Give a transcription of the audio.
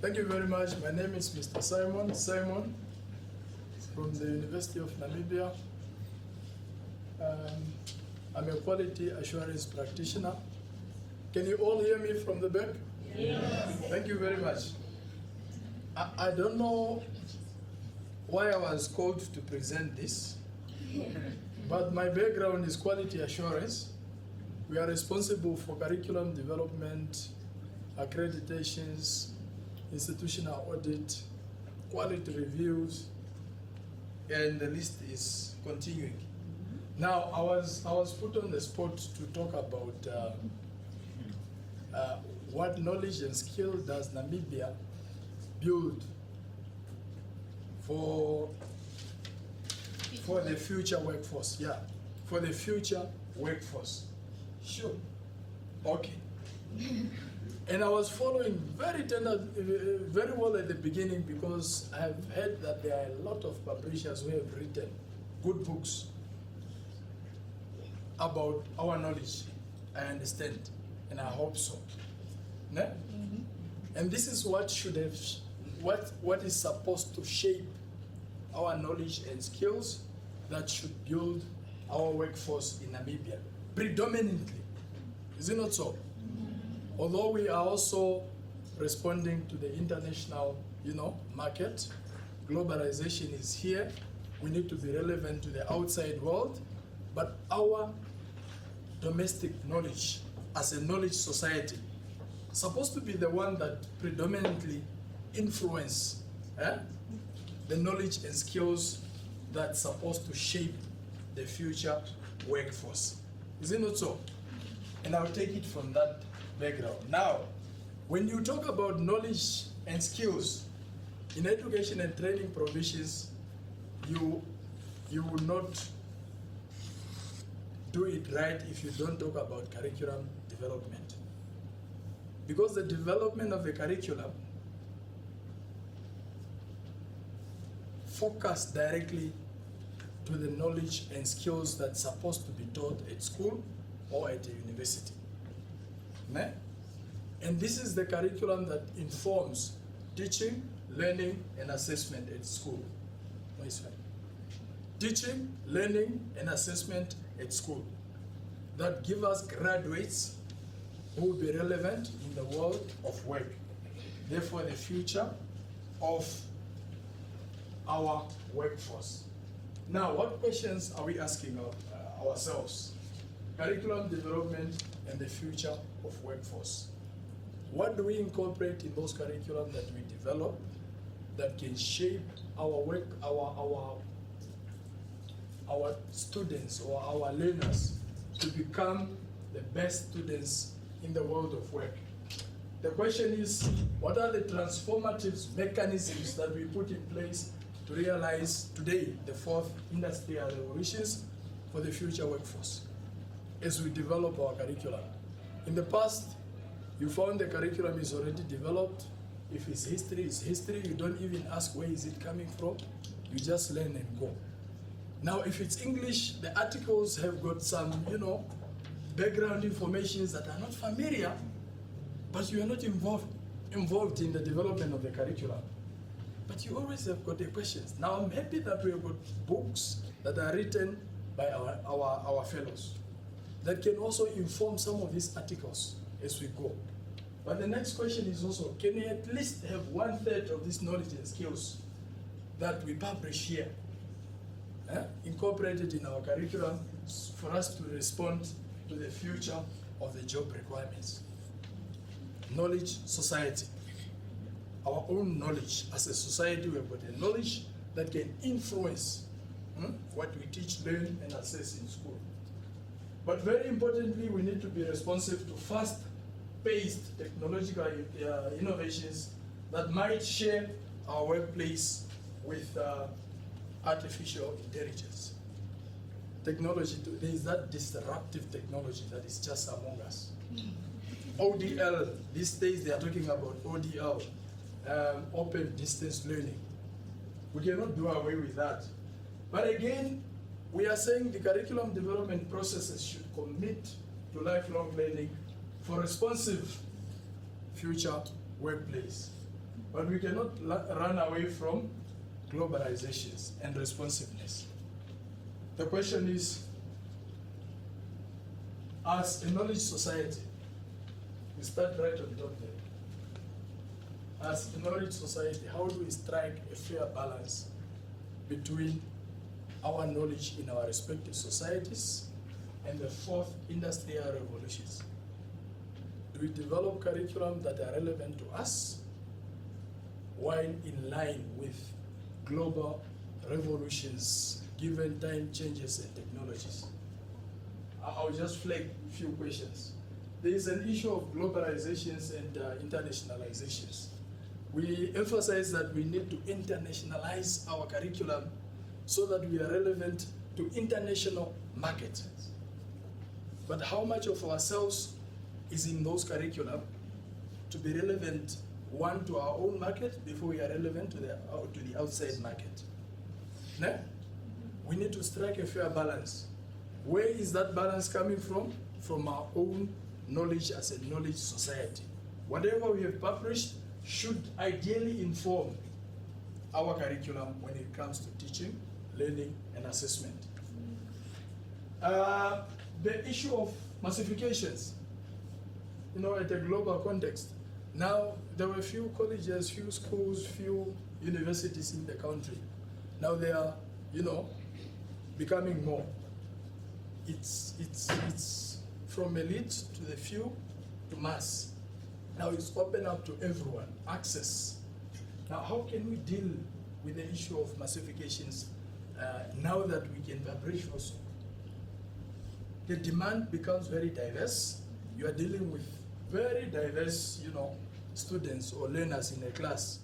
Thank you very much. My name is Mr. Simon from the University of Namibia. I'm a quality assurance practitioner. Can you all hear me from the back? Yes. Thank you very much. I don't know why I was called to present this, but my background is quality assurance. We are responsible for curriculum development, accreditations, institutional audit, quality reviews, and the list is continuing. Now, I was put on the spot to talk about what knowledge and skill does Namibia build for the future workforce. Yeah, for the future workforce. Sure. Okay. And I was following very well at the beginning, because I have heard that there are a lot of publishers who have written good books about our knowledge. I understand, and I hope so. No? Mm-hmm. And this is what should have, what is supposed to shape our knowledge and skills that should build our workforce in Namibia, predominantly. Is it not so? Although we are also responding to the international, market, globalization is here. We need to be relevant to the outside world, but our domestic knowledge, as a knowledge society, is supposed to be the one that predominantly influence the knowledge and skills that's supposed to shape the future workforce. Is it not so? And I'll take it from that background. Now, when you talk about knowledge and skills in education and training provisions, you will not do it right if you don't talk about curriculum development. Because the development of the curriculum focus directly to the knowledge and skills that's supposed to be taught at school or at a university. And this is the curriculum that informs teaching, learning, and assessment at school. No, it's fine. Teaching, learning, and assessment at school that give us graduates who will be relevant in the world of work. Therefore, the future of our workforce. Now, what questions are we asking ourselves? Curriculum development and the future of workforce. What do we incorporate in those curriculum that we develop that can shape our work, our students or our learners to become the best students in the world of work? The question is, what are the transformative mechanisms that we put in place to realize today the fourth industrial revolutions for the future workforce as we develop our curriculum? In the past, you found the curriculum is already developed. If it's history, it's history. You don't even ask where is it coming from. You just learn and go. Now, if it's English, the articles have got some, background informations that are not familiar, but you are not involved in the development of the curriculum. But you always have got the questions. Now, I'm happy that we have got books that are written by our fellows that can also inform some of these articles as we go. But the next question is also, can we at least have 1/3 of this knowledge and skills that we publish here, incorporated in our curriculum for us to respond to the future of the job requirements? Knowledge society. Our own knowledge. As a society, we have got a knowledge that can influence what we teach, learn, and assess in school. But very importantly, we need to be responsive to fast-paced technological innovations that might share our workplace with artificial intelligence. Technology, there is that disruptive technology that is just among us. ODL, these days they are talking about ODL, open distance learning. We cannot do away with that. But again, We are saying the curriculum development processes should commit to lifelong learning for responsive future workplace. But we cannot run away from globalizations and responsiveness. The question is, as a knowledge society, we start right on top there. As a knowledge society, how do we strike a fair balance between our knowledge in our respective societies and the fourth industrial revolutions? Do we develop curriculum that are relevant to us while in line with global revolutions, given time changes and technologies? I'll just flag a few questions. There is an issue of globalizations and internationalizations. We emphasize that we need to internationalize our curriculum so that we are relevant to international markets. But how much of ourselves is in those curricula to be relevant, one, to our own market before we are relevant to the outside market? No? We need to strike a fair balance. Where is that balance coming from? From our own knowledge as a knowledge society. Whatever we have published should ideally inform our curriculum when it comes to teaching, learning, and assessment. The issue of massifications, at a global context. Now, there were few colleges, few schools, few universities in the country. Now they are, becoming more. It's from elite to the few to mass. Now it's open up to everyone, access. Now how can we deal with the issue of massifications now that we can publish also? The demand becomes very diverse. You are dealing with very diverse, students or learners in a class.